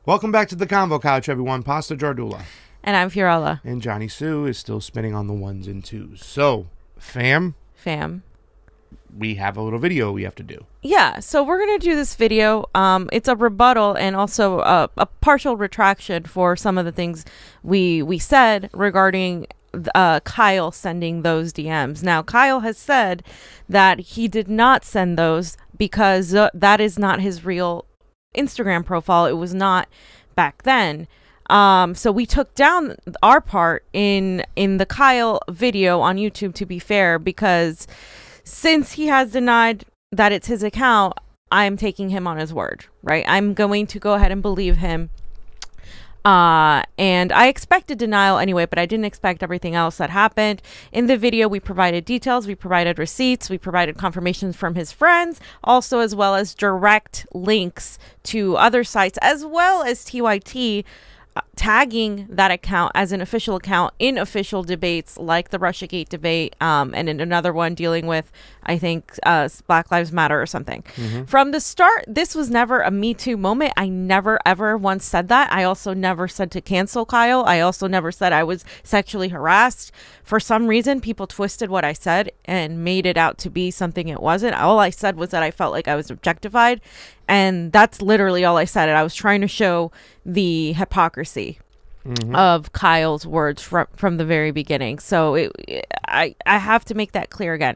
Welcome back to the Convo Couch, everyone. Pasta Jardula. And I'm Fiorella. And Johnny Sue is still spinning on the ones and twos. So, fam, we have a little video we have to do. Yeah, so we're going to do this video. It's a rebuttal and also a partial retraction for some of the things we said regarding Kyle sending those DMs. Now, Kyle has said that he did not send those because that is not his real Instagram profile. It was not back then. So we took down our part in the Kyle video on YouTube, to be fair, because since he has denied that it's his account, I'm taking him on his word, right? I'm going to go ahead and believe him. And I expected denial anyway, but I didn't expect everything else that happened. In the video, we provided details, we provided receipts, we provided confirmations from his friends, also as well as direct links to other sites, as well as TYT tagging that account as an official account in official debates like the Russiagate debate, and in another one dealing with, I think, Black Lives Matter or something. From the start, this was never a Me Too moment. I never ever once said that. I also never said to cancel Kyle. I also never said I was sexually harassed. For some reason, people twisted what I said and made it out to be something it wasn't. All I said was that I felt like I was objectified, and that's literally all I said. And I was trying to show the hypocrisy of Kyle's words from the very beginning. So I have to make that clear again.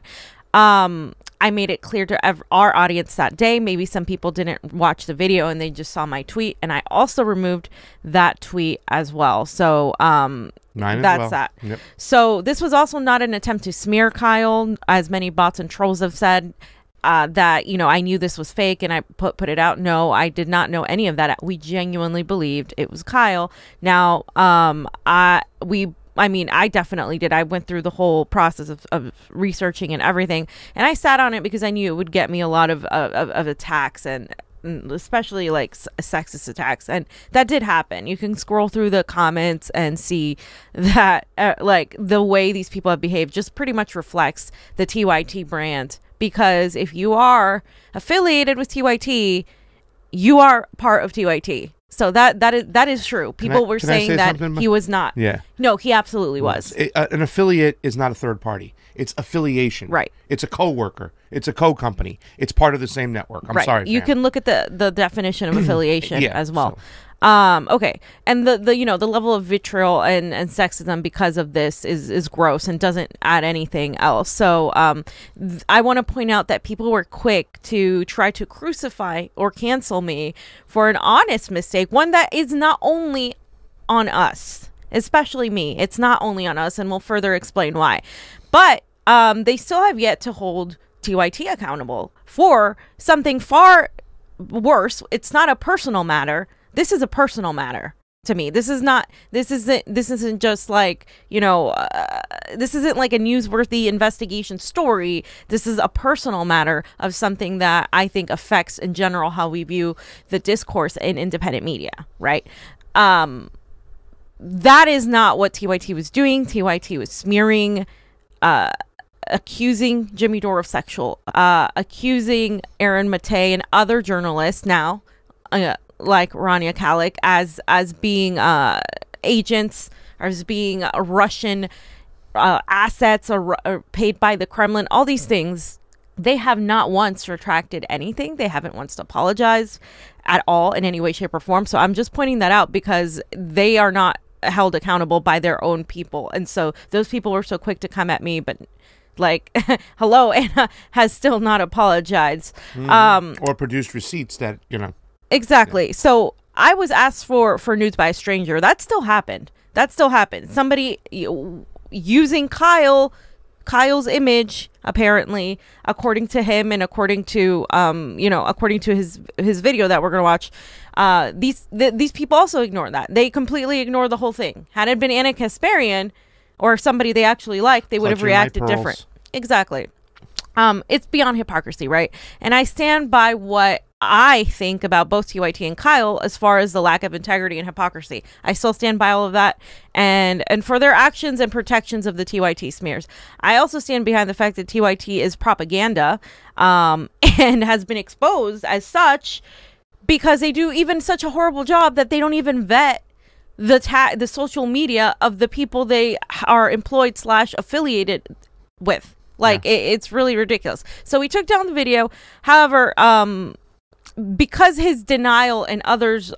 I made it clear to our audience that day. Maybe some people didn't watch the video and they just saw my tweet, and I also removed that tweet as well. So that's that. Yep. So this was also not an attempt to smear Kyle, as many bots and trolls have said. That, you know, I knew this was fake and I put it out. No, I did not know any of that. We genuinely believed it was Kyle. Now, I definitely did. I went through the whole process of researching and everything, and I sat on it because I knew it would get me a lot of attacks, and especially like sexist attacks, and that did happen. You can scroll through the comments and see that like the way these people have behaved just pretty much reflects the TYT brand. Because if you are affiliated with TYT, you are part of TYT. So that is true. People were saying that he was not. Yeah. No, he absolutely was. An affiliate is not a third party. It's affiliation. Right. It's a co-worker. It's a co-company. It's part of the same network. I'm sorry, you can look at the definition of affiliation as well. Okay. And the you know, the level of vitriol and sexism because of this is gross and doesn't add anything else. So I want to point out that people were quick to try to crucify or cancel me for an honest mistake, one that is not only on us, especially me. It's not only on us, and we'll further explain why. But they still have yet to hold TYT accountable for something far worse. It's not a personal matter. This is a personal matter to me. This isn't just like, you know, this isn't like a newsworthy investigation story. This is a personal matter of something that I think affects in general how we view the discourse in independent media, right? That is not what TYT was doing. TYT was smearing, accusing Jimmy Dore of sexual, accusing Aaron Matei and other journalists now, like Rania Kalik, as being agents, or as being Russian assets or paid by the Kremlin. All these things, they have not once retracted anything. They haven't once apologized at all in any way, shape, or form. So I'm just pointing that out because they are not held accountable by their own people. And so those people were so quick to come at me, but like, hello, Anna has still not apologized. Or produced receipts that, you know. Exactly. Yeah. So I was asked for nudes by a stranger. That still happened. Somebody using Kyle's image, apparently, according to him and according to according to his video that we're gonna watch. These people also ignore that. They completely ignore the whole thing. Had it been Anna Kasparian or somebody they actually liked, they would have reacted different. Exactly. It's beyond hypocrisy, right? And I stand by what I think about both TYT and Kyle as far as the lack of integrity and hypocrisy. I still stand by all of that, and for their actions and protections of the TYT smears. I also stand behind the fact that TYT is propaganda, and has been exposed as such because they do even such a horrible job that they don't even vet the social media of the people they are employed / affiliated with. Like, it's really ridiculous. So we took down the video. However, because his denial and others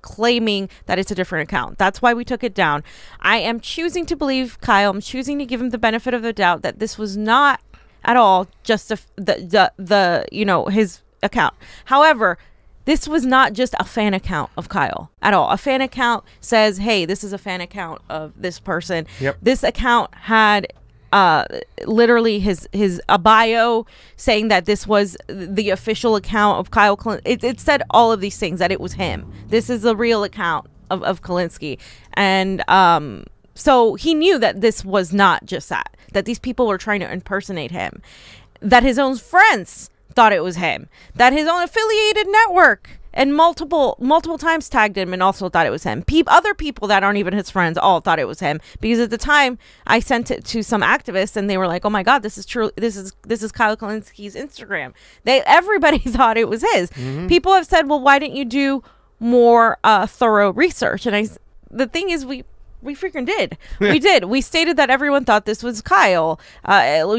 claiming that it's a different account, that's why we took it down. I am choosing to believe Kyle. I'm choosing to give him the benefit of the doubt that this was not at all just the you know, his account. However, this was not just a fan account of Kyle at all. A fan account says, hey, this is a fan account of this person. Yep. This account had literally his a bio saying that this was the official account of Kyle Kulinski. It said all of these things, that it was him. This is the real account of Kulinski. And so he knew that this was not just that these people were trying to impersonate him, that his own friends thought it was him, that his own affiliated network and multiple times tagged him and also thought it was him. Other people that aren't even his friends all thought it was him, because at the time I sent it to some activists and they were like, "Oh my God, this is true. This is Kyle Kulinski's Instagram." Everybody thought it was his. Mm-hmm. People have said, "Well, why didn't you do more thorough research?" And the thing is, we freaking did. We did. We stated that everyone thought this was Kyle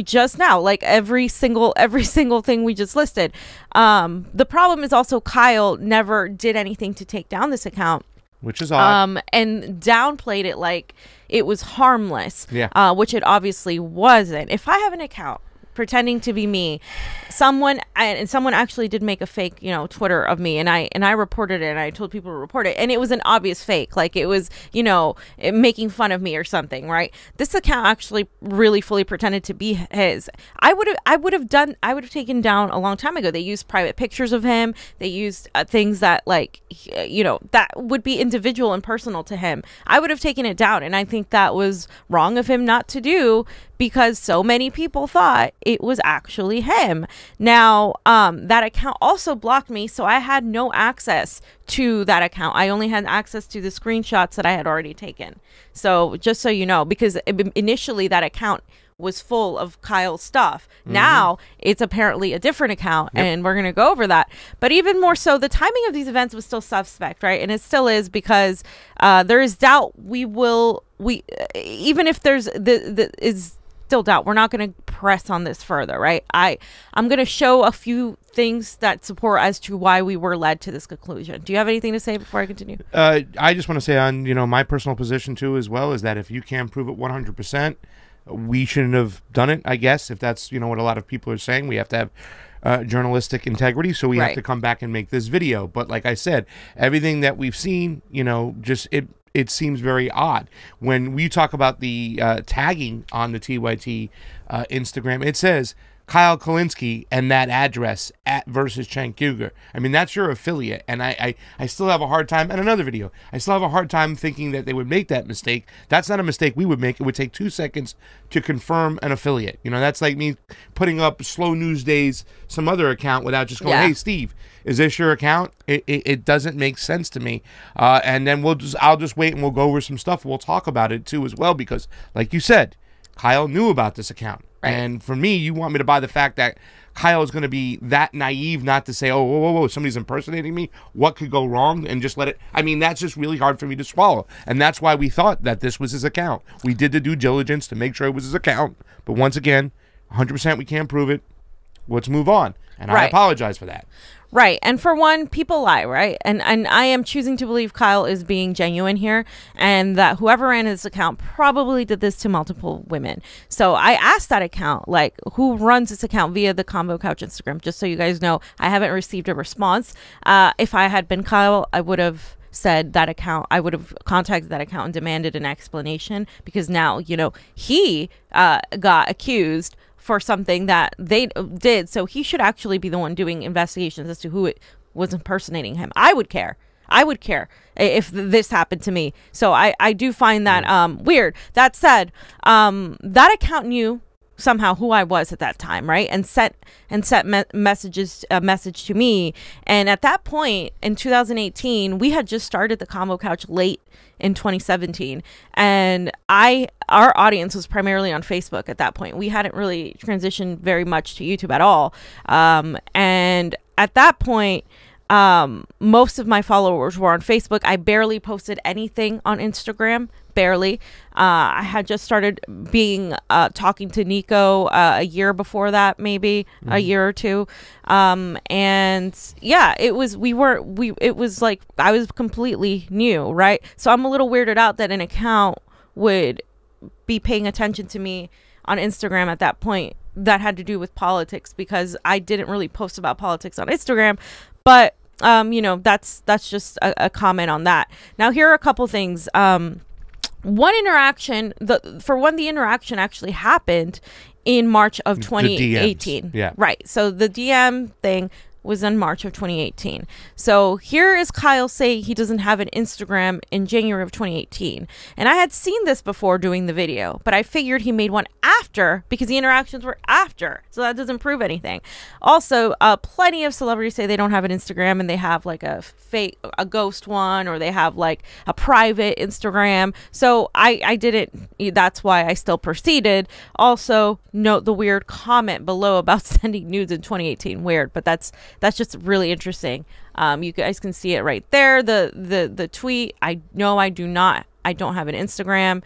just now, like every single thing we just listed. The problem is also Kyle never did anything to take down this account, which is odd, and downplayed it like it was harmless, which it obviously wasn't. If I have an account pretending to be me, someone actually did make a fake, you know, Twitter of me, and I reported it, and I told people to report it, and it was an obvious fake, like it was, you know, making fun of me or something, right? This account actually really fully pretended to be his. I would have taken down a long time ago. They used private pictures of him. They used things that, like, you know, that would be individual and personal to him. I would have taken it down, and I think that was wrong of him not to do, because so many people thought it was actually him. Now, that account also blocked me, so I had no access to that account. I only had access to the screenshots that I had already taken. So just so you know, because initially that account was full of Kyle's stuff. Mm-hmm. Now it's apparently a different account, and we're going to go over that. But even more so, the timing of these events was still suspect, right? And it still is, because there is doubt even if there's is still doubt, we're not going to press on this further, right? I'm going to show a few things that support as to why we were led to this conclusion. Do you have anything to say before I continue? I just want to say, on, you know, my personal position too, as well, is that if you can't prove it 100%, we shouldn't have done it, I guess, if that's, you know, what a lot of people are saying. We have to have journalistic integrity, so we have to come back and make this video. But like I said, everything that we've seen, you know, just it seems very odd. When we talk about the tagging on the TYT Instagram, it says Kyle Kulinski and that address at versus Cenk Uygur. I mean, that's your affiliate. And I still have a hard time, and another video, I still have a hard time thinking that they would make that mistake. That's not a mistake we would make. It would take 2 seconds to confirm an affiliate. You know, that's like me putting up Slow News Days, some other account, without just going, hey, Steve, is this your account? It doesn't make sense to me. And then I'll just wait and we'll go over some stuff. We'll talk about it too as well, because like you said, Kyle knew about this account. Right. And for me, you want me to buy the fact that Kyle is going to be that naive not to say, oh, whoa, somebody's impersonating me. What could go wrong? And just let it. I mean, that's just really hard for me to swallow. And that's why we thought that this was his account. We did the due diligence to make sure it was his account. But once again, 100% we can't prove it. Let's move on. And I apologize for that. Right. And for one, people lie, right? And I am choosing to believe Kyle is being genuine here, and that whoever ran his account probably did this to multiple women. So I asked that account, like, who runs this account via the Convo Couch Instagram, just so you guys know. I haven't received a response. If I had been Kyle, I would have said that account, I would have contacted that account and demanded an explanation, because now, you know, he got accused for something that they did, so he should actually be the one doing investigations as to who it was impersonating him. I would care if this happened to me. So I do find that weird. That said, that account knew somehow who I was at that time, right? And sent a message to me. And at that point in 2018, we had just started the Convo Couch late in 2017, and our audience was primarily on Facebook at that point. We hadn't really transitioned very much to YouTube at all. And at that point, Most of my followers were on Facebook. I barely posted anything on Instagram. Barely. I had just started talking to Niko a year before that, maybe a year or two. And yeah, it was like I was completely new, right? So I'm a little weirded out that an account would be paying attention to me on Instagram at that point that had to do with politics, because I didn't really post about politics on Instagram. But you know, that's just a comment on that. Now, here are a couple things. One interaction, the interaction actually happened in March of 2018. Yeah. Right. So the DM thing was in March of 2018. So here is Kyle saying he doesn't have an Instagram in January of 2018. And I had seen this before doing the video, but I figured he made one after because the interactions were after. So that doesn't prove anything. Also, plenty of celebrities say they don't have an Instagram and they have like a ghost one, or they have like a private Instagram. So I didn't, that's why I still proceeded. Also, note the weird comment below about sending nudes in 2018. Weird, but that's just really interesting. You guys can see it right there. The tweet. I don't have an Instagram.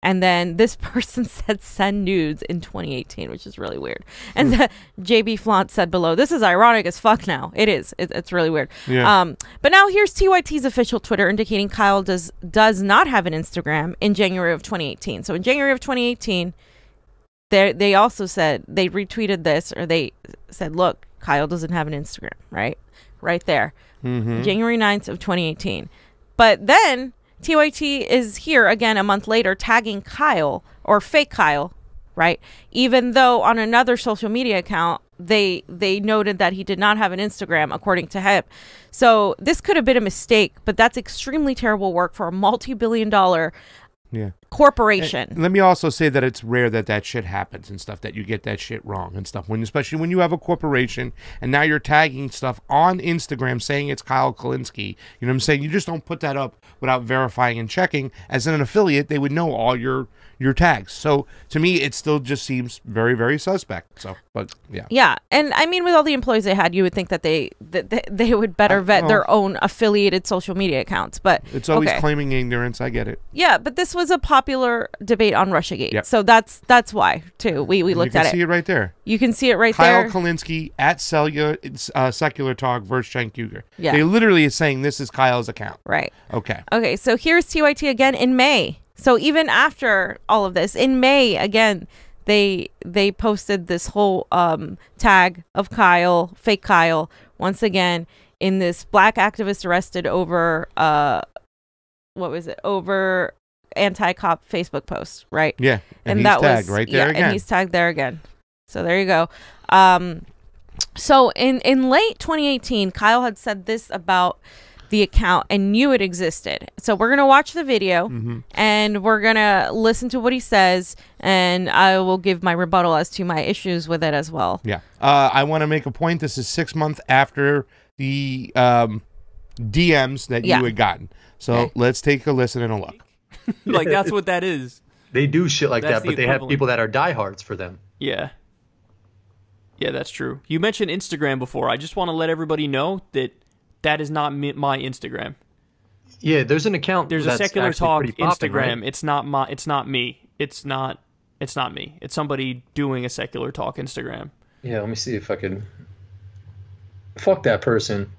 And then this person said send nudes in 2018, which is really weird. And JB Flaunt said below, this is ironic as fuck now. It is. It's really weird. Yeah. But now here's TYT's official Twitter indicating Kyle does not have an Instagram in January of 2018. So in January of 2018, they also said, they retweeted this, or they said, look, Kyle doesn't have an Instagram, right there. January 9th of 2018. But then TYT is here again a month later tagging Kyle, or fake Kyle, right? Even though on another social media account, they noted that he did not have an Instagram, according to him. So this could have been a mistake, but that's extremely terrible work for a multi-billion-dollar corporation. And let me also say that it's rare that shit happens and stuff, that you get that shit wrong and stuff, especially when you have a corporation and now you're tagging stuff on Instagram saying it's Kyle Kulinski. You know what I'm saying? You just don't put that up without verifying and checking. As an affiliate, they would know all your tags. So to me, it still just seems very, very suspect. So, but yeah. Yeah. And I mean, with all the employees they had, you would think that they would better vet their own affiliated social media accounts. But it's always claiming ignorance. I get it. Yeah. But this was a popular debate on Russiagate. Yep. So that's why too. We looked at it. You can see it right there. You can see it right Kyle there. Kyle Kulinski at Secular Talk versus Cenk Uygur. Yeah. They literally is saying this is Kyle's account. Right. Okay. Okay. So here's TYT again in May. So even after all of this, in May, again, they posted this whole tag of Kyle, fake Kyle, once again, in this black activist arrested over, over anti-cop Facebook post, right? Yeah, and he's tagged right there again. And he's tagged there again. So there you go. So in late 2018, Kyle had said this about the account and knew it existed. So we're going to watch the video and we're going to listen to what he says, and I will give my rebuttal as to my issues with it as well. Yeah. I want to make a point. This is 6 months after the DMs that you had gotten. So let's take a listen and a look. Like, that's what that is. They do shit like that, but they have people that are diehards for them. Yeah. Yeah, that's true. You mentioned Instagram before. I just want to let everybody know that is not my Instagram. Yeah, there's an account. There's a Secular Talk Instagram. Right? It's not me. It's not me. It's somebody doing a Secular Talk Instagram. Yeah, let me see if I can. Fuck that person.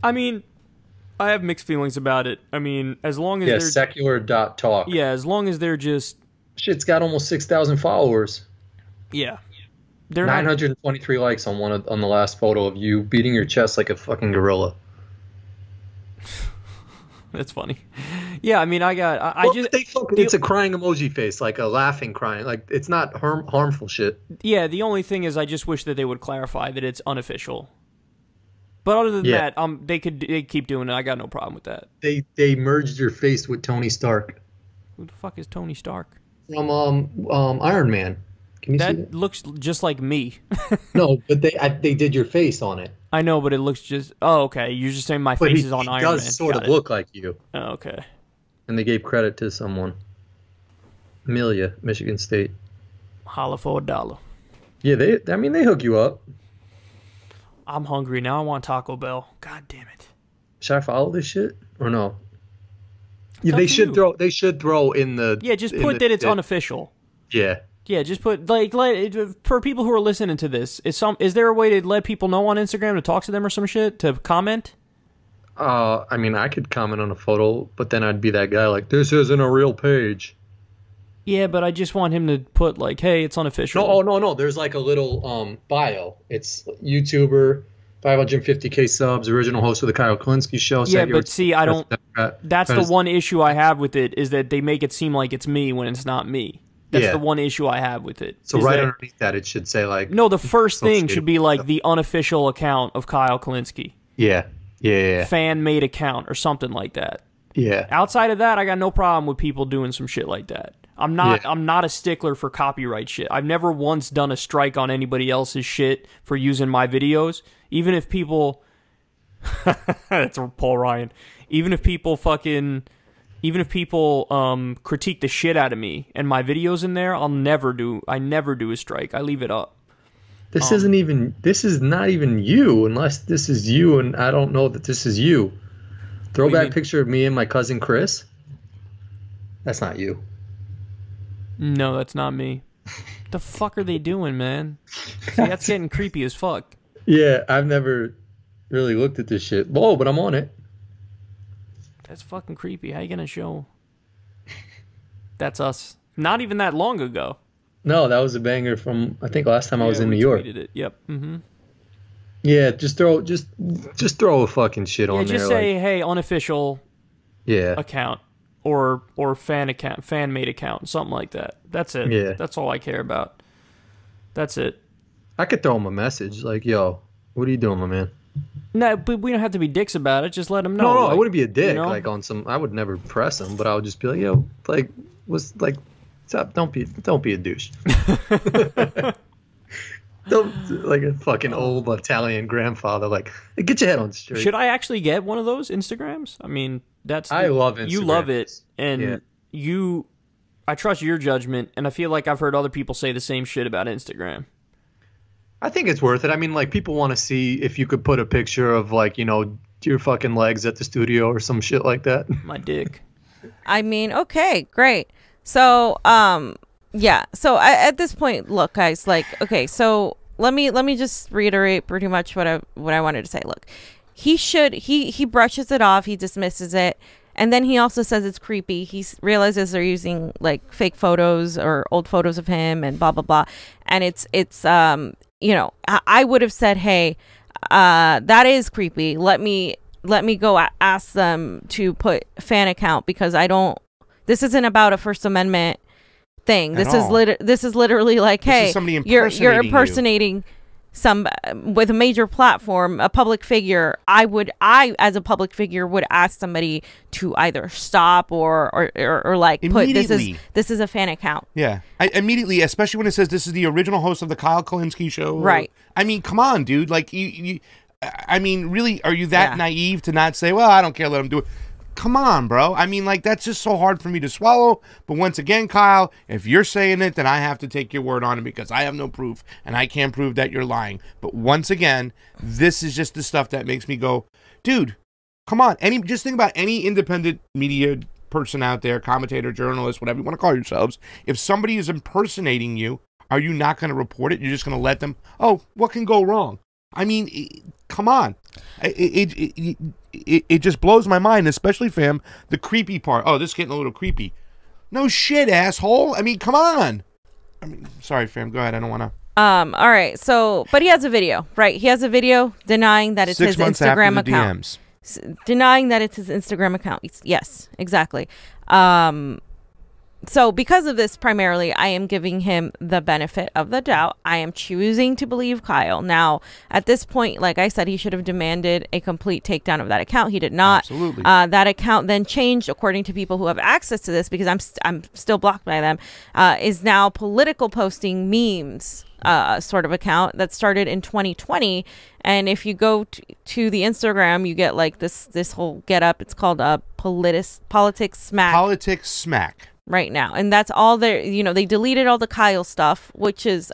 I mean, I have mixed feelings about it. I mean, as long as they're secular.talk. Yeah, as long as they're just shit's got almost 6,000 followers. Yeah. They're 923 likes on on the last photo of you beating your chest like a fucking gorilla. That's funny. Yeah, I mean, it's a crying emoji face, like a laughing crying. Like, it's not harmful shit. Yeah, the only thing is I just wish that they would clarify that it's unofficial. But other than that, they keep doing it. I got no problem with that. They merged your face with Tony Stark. Who the fuck is Tony Stark? From Iron Man. Can you see that? Looks just like me. No, but they did your face on it. I know, but it looks just... Oh, okay. You're just saying my face is on Iron Man. He does sort of look like you. Oh, okay. And they gave credit to someone. Amelia, Michigan State. Holla for $1. Yeah, they hook you up. I'm hungry now. I want Taco Bell. God damn it. Should I follow this shit or no? It's They up to should you. throw. They should throw in the. Yeah, just put that it's unofficial. Yeah. Yeah, just put for people who are listening to this. Is there a way to let people know on Instagram to talk to them or some shit to comment? I mean, I could comment on a photo, but then I'd be that guy like, this isn't a real page. Yeah, but I just want him to put like, hey, it's unofficial. No, no. There's like a little bio. It's YouTuber, 550K subs, original host of the Kyle Kulinski show. Yeah, but see, I don't. That's the one issue I have with it is that they make it seem like it's me when it's not me. That's the one issue I have with it. So right underneath that, it should say like... No, the first thing should be like the unofficial account of Kyle Kulinski. Yeah. Fan-made account or something like that. Yeah. Outside of that, I got no problem with people doing some shit like that. I'm not a stickler for copyright shit. I've never once done a strike on anybody else's shit for using my videos. Even if people... That's Paul Ryan. Even if people critique the shit out of me and my videos in there, I never do a strike. I leave it up. This is not even you, unless this is you, and I don't know that this is you. Throwback picture of me and my cousin Chris. That's not you. No, that's not me. The fuck are they doing, man? See, that's getting creepy as fuck. Yeah, I've never really looked at this shit. Whoa, but I'm on it. That's fucking creepy. How you gonna show? That's us. Not even that long ago. No, that was a banger from I think last time I was in New York. It. Yep. Mm-hmm. Yeah, just throw a fucking shit on there. Just say, hey, unofficial. Yeah. Account or fan made account, something like that. That's it. Yeah. That's all I care about. That's it. I could throw him a message like, yo, what are you doing, my man? No, but we don't have to be dicks about it. Just let them know. No, like, I wouldn't be a dick. You know? Like on some, I would never press him, but I would just be like, yo, like, what's like, what's up? Don't be a douche. Don't like a fucking old Italian grandfather. Like, hey, get your head on straight. Should I actually get one of those Instagrams? I mean, I love Instagram. You love it, and I trust your judgment, and I feel like I've heard other people say the same shit about Instagram. I think it's worth it. I mean, like, people want to see if you could put a picture of, like, you know, your fucking legs at the studio or some shit like that. My dick. I mean, okay, great. So, yeah. So at this point, look, guys, like, okay, so let me just reiterate pretty much what I wanted to say. Look, he brushes it off, he dismisses it. And then he also says it's creepy. He realizes they're using like fake photos or old photos of him and blah, blah, blah. And it's you know, I would have said, hey, that is creepy. Let me go ask them to put fan account because this isn't about a First Amendment thing. This is literally like, hey, you're impersonating some with a major platform, a public figure. I as a public figure would ask somebody to either stop or like put this is a fan account. Yeah, I immediately, especially when it says this is the original host of the Kyle Kulinski show. Right. I mean, come on, dude. Like you I mean, really, are you that naive to not say, well, I don't care, let him do it? Come on, bro. I mean, like, that's just so hard for me to swallow. But once again, Kyle, if you're saying it, then I have to take your word on it because I have no proof and I can't prove that you're lying. But once again, this is just the stuff that makes me go, dude, come on. Just think about any independent media person out there, commentator, journalist, whatever you want to call yourselves. If somebody is impersonating you, are you not going to report it? You're just going to let them, oh, what can go wrong? I mean, come on. It just blows my mind, especially, fam, the creepy part. Oh, this is getting a little creepy. No shit, asshole. I mean, come on. I mean, sorry, fam. Go ahead. I don't want to. All right. So, but he has a video, right? He has a video denying that it's his Instagram account. Denying that it's his Instagram account. Yes, exactly. So because of this, primarily, I am giving him the benefit of the doubt. I am choosing to believe Kyle. Now, at this point, like I said, he should have demanded a complete takedown of that account. He did not. Absolutely. That account then changed, according to people who have access to this, because I'm still blocked by them, is now political posting memes sort of account that started in 2020. And if you go to the Instagram, you get like this whole get up. It's called Politics Smack. Politics Smack. Right now, and that's all they deleted all the Kyle stuff, which is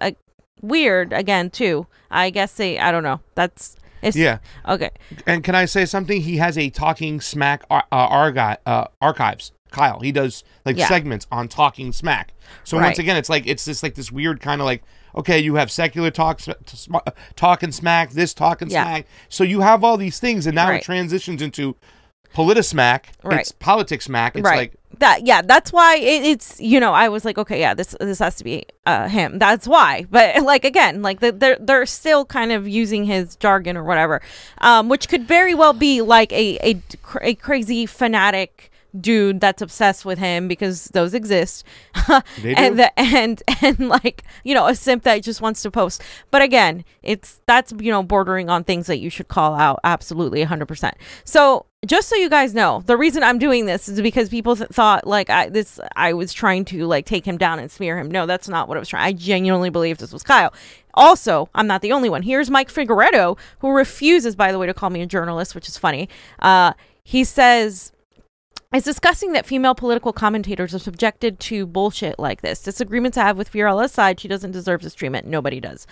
weird again too. I guess I don't know, that's Yeah. Okay. And can I say something? He has a Talking Smack archives. Kyle, he does segments on Talking Smack. So once again, it's this weird kind of like, okay, you have secular talk and smack, this talk and smack. So you have all these things, and now it transitions into politismack. It's politics smack. It's like that. Yeah, that's why it's I was like, okay, yeah, this has to be him. That's why. But like again, like they're still kind of using his jargon or whatever, which could very well be like a crazy fanatic dude that's obsessed with him, because those exist. and like a simp that just wants to post. But again, that's bordering on things that you should call out absolutely 100%. So just so you guys know, the reason I'm doing this is because people thought like I was trying to like take him down and smear him. No, that's not what I was trying. I genuinely believe this was Kyle. Also, I'm not the only one. Here's Mike Figueredo, who refuses, by the way, to call me a journalist, which is funny. He says, it's disgusting that female political commentators are subjected to bullshit like this. Disagreements I have with Fiorella's side. She doesn't deserve this treatment. Nobody does.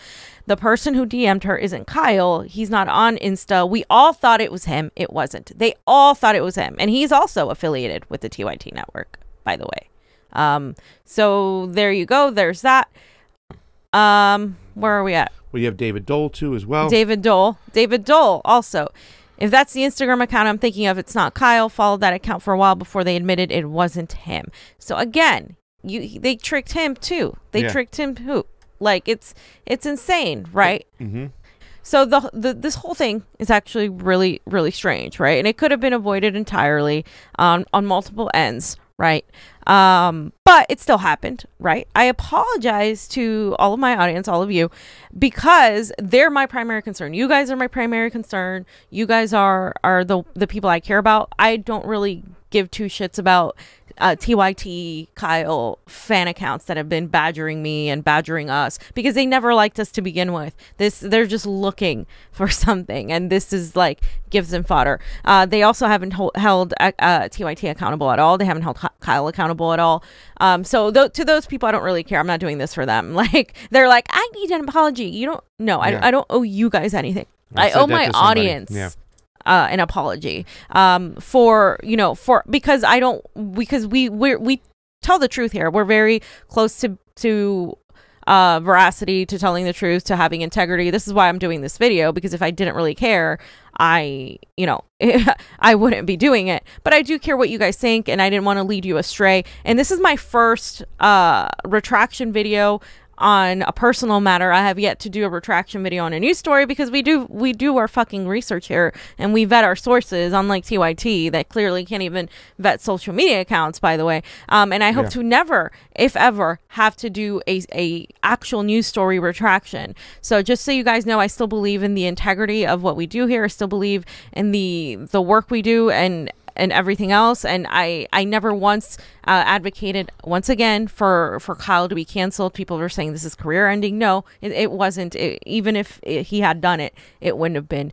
The person who DM'd her isn't Kyle. He's not on Insta. We all thought it was him. It wasn't. They all thought it was him. And he's also affiliated with the TYT network, by the way. So there you go. There's that. Where are we at? Well, you have David Dole, too, as well. David Dole also. If that's the Instagram account I'm thinking of, it's not Kyle. Followed that account for a while before they admitted it wasn't him. So again, they tricked him too. They tricked him too. Like it's insane, right? Mm-hmm. So this whole thing is actually really, really strange, right? And it could have been avoided entirely on multiple ends, right? But it still happened, right? I apologize to all of my audience, all of you, because they're my primary concern. You guys are my primary concern. You guys are the people I care about. I don't really give two shits about TYT Kyle fan accounts that have been badgering me and badgering us, because they never liked us to begin with. They're just looking for something, and this is like gives them fodder. They also haven't held TYT accountable at all. They haven't held Kyle accountable at all. So to those people, I don't really care. I'm not doing this for them. Like they're like, I need an apology. You don't. No, I don't owe you guys anything. I owe my audience. Yeah. An apology because we tell the truth here. We're very close to veracity, to telling the truth, to having integrity. This is why I'm doing this video, because if I didn't really care, I wouldn't be doing it. But I do care what you guys think, and I didn't want to lead you astray. And this is my first retraction video on a personal matter. I have yet to do a retraction video on a news story, because we do our fucking research here, and we vet our sources, unlike TYT that clearly can't even vet social media accounts, by the way. And I hope to never, if ever, have to do a actual news story retraction. So just so you guys know, I still believe in the integrity of what we do here. I still believe in the work we do and everything else, and I never once advocated, once again, for Kyle to be canceled. People were saying this is career ending. No, it wasn't. Even if he had done it, it wouldn't have been,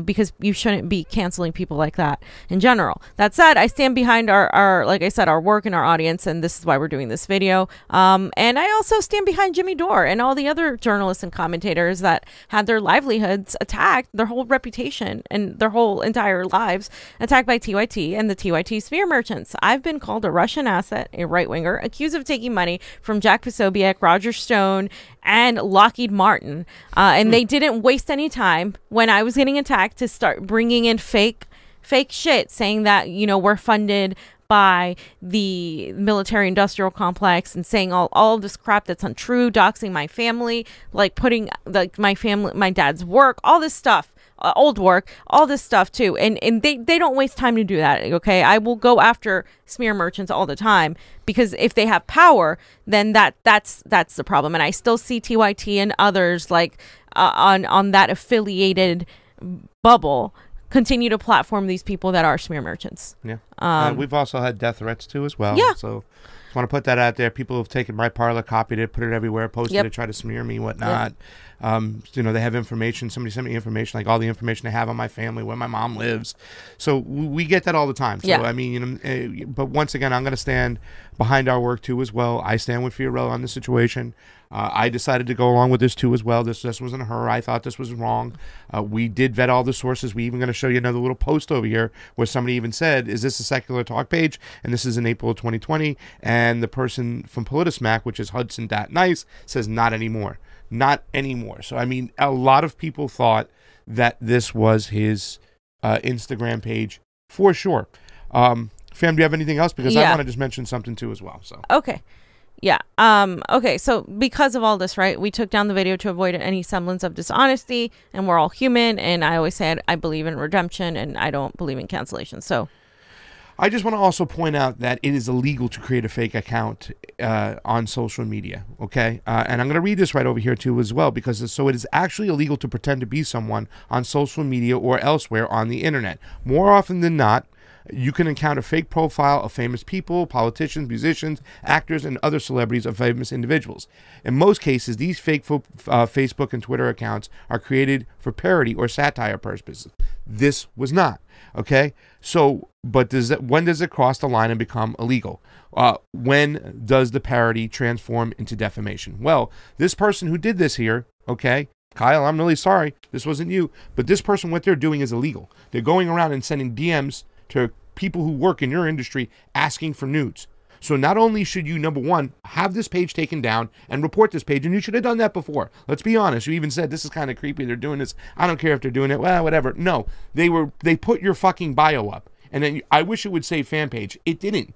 because you shouldn't be canceling people like that in general. That said, I stand behind our like I said, our work and our audience, and this is why we're doing this video. And I also stand behind Jimmy Dore and all the other journalists and commentators that had their livelihoods attacked, their whole reputation and their whole entire lives attacked by TYT and the TYT smear merchants. I've been called a Russian asset, a right-winger, accused of taking money from Jack Posobiec, Roger Stone, and Lockheed Martin. And they didn't waste any time when I was getting attacked to start bringing in fake shit, saying that, we're funded by the military-industrial complex, and saying all of this crap that's untrue, doxing my family, like putting like my dad's work, all this stuff. Old work, all this stuff too, and they don't waste time to do that. Okay, I will go after smear merchants all the time, because if they have power, then that's the problem. And I still see TYT and others like on that affiliated bubble continue to platform these people that are smear merchants. Yeah, we've also had death threats too as well. Yeah, so just want to put that out there. People have taken my parlor, copied it, put it everywhere, posted it, try to smear me, whatnot. They have information. Somebody sent me information, like all the information they have on my family, where my mom lives. So we get that all the time. So I mean, but once again, I'm going to stand behind our work too as well. I stand with Fiorella on this situation. I decided to go along with this too as well. This wasn't her. I thought this was wrong. We did vet all the sources. We even going to show you another little post over here where somebody even said, is this a secular talk page? And this is in April of 2020. And the person from Politismac, which is Hudson.nice, says not anymore. Not anymore. So, I mean, a lot of people thought that this was his Instagram page for sure. Fam, do you have anything else? Because I want to just mention something too as well. So okay. Yeah. Okay. So because of all this, right, we took down the video to avoid any semblance of dishonesty, and we're all human. And I always said I believe in redemption, and I don't believe in cancellation. So I just want to also point out that it is illegal to create a fake account on social media. Okay. And I'm going to read this right over here too as well, because it is actually illegal to pretend to be someone on social media or elsewhere on the internet. More often than not, you can encounter fake profile of famous people, politicians, musicians, actors, and other celebrities of famous individuals. In most cases, these fake Facebook and Twitter accounts are created for parody or satire purposes. This was not. Okay? So, but when does it cross the line and become illegal? When does the parody transform into defamation? Well, this person who did this here, okay, Kyle, I'm really sorry. This wasn't you. But this person, what they're doing is illegal. They're going around and sending DMs to people who work in your industry asking for nudes. So not only should you, number one, have this page taken down and report this page, and you should have done that before. Let's be honest. You even said this is kind of creepy. They're doing this. I don't care if they're doing it. Well, whatever. No, they put your fucking bio up, and then I wish it would say fan page. It didn't.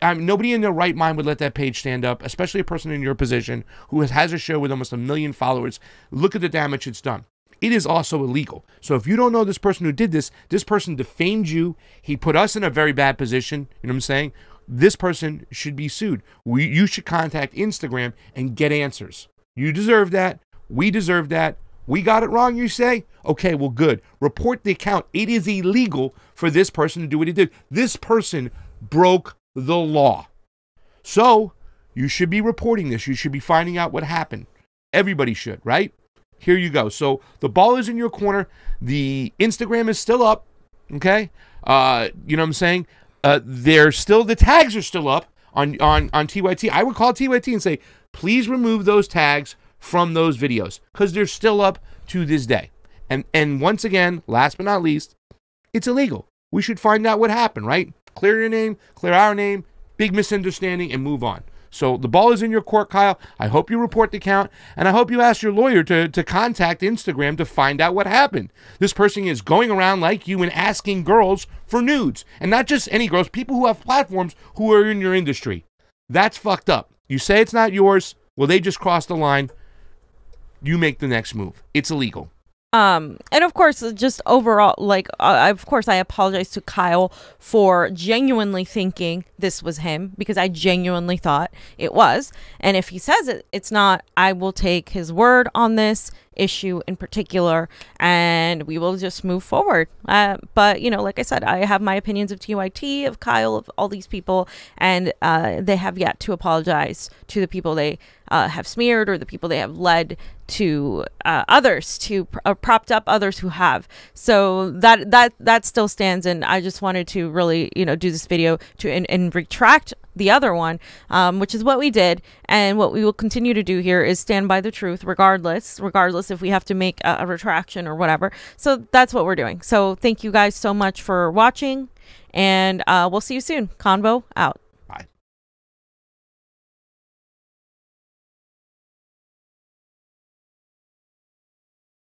I mean, nobody in their right mind would let that page stand up, especially a person in your position who has a show with almost 1 million followers. Look at the damage it's done. It is also illegal. So if you don't know this person who did this, this person defamed you. He put us in a very bad position. You know what I'm saying? This person should be sued. You should contact Instagram and get answers. You deserve that. We deserve that. We got it wrong, you say? Okay, well, good. Report the account. It is illegal for this person to do what he did. This person broke the law. So you should be reporting this. You should be finding out what happened. Everybody should, right? Here you go. So the ball is in your corner. The Instagram is still up. Okay. You know what I'm saying? The tags are still up on TYT. I would call TYT and say, please remove those tags from those videos, because they're still up to this day. And once again, last but not least, it's illegal. We should find out what happened, right? Clear your name, clear our name, big misunderstanding, and move on. So the ball is in your court, Kyle. I hope you report the count, and I hope you ask your lawyer to contact Instagram to find out what happened. This person is going around like you and asking girls for nudes. And not just any girls, people who have platforms who are in your industry. That's fucked up. You say it's not yours. Well, they just crossed the line. You make the next move. It's illegal. And of course, just overall, like, of course, I apologize to Kyle for genuinely thinking this was him, because I genuinely thought it was. And if he says it's not, I will take his word on this issue in particular, and we will just move forward. But, you know, like I said, I have my opinions of TYT, of Kyle, of all these people, and they have yet to apologize to the people they have smeared, or the people they have led to others, to propped up others who have. So that still stands, and I just wanted to really, you know, do this video to and retract the other one, which is what we did, and what we will continue to do here is stand by the truth, regardless if we have to make a retraction or whatever. So that's what we're doing. So thank you guys so much for watching, and we'll see you soon. Convo out.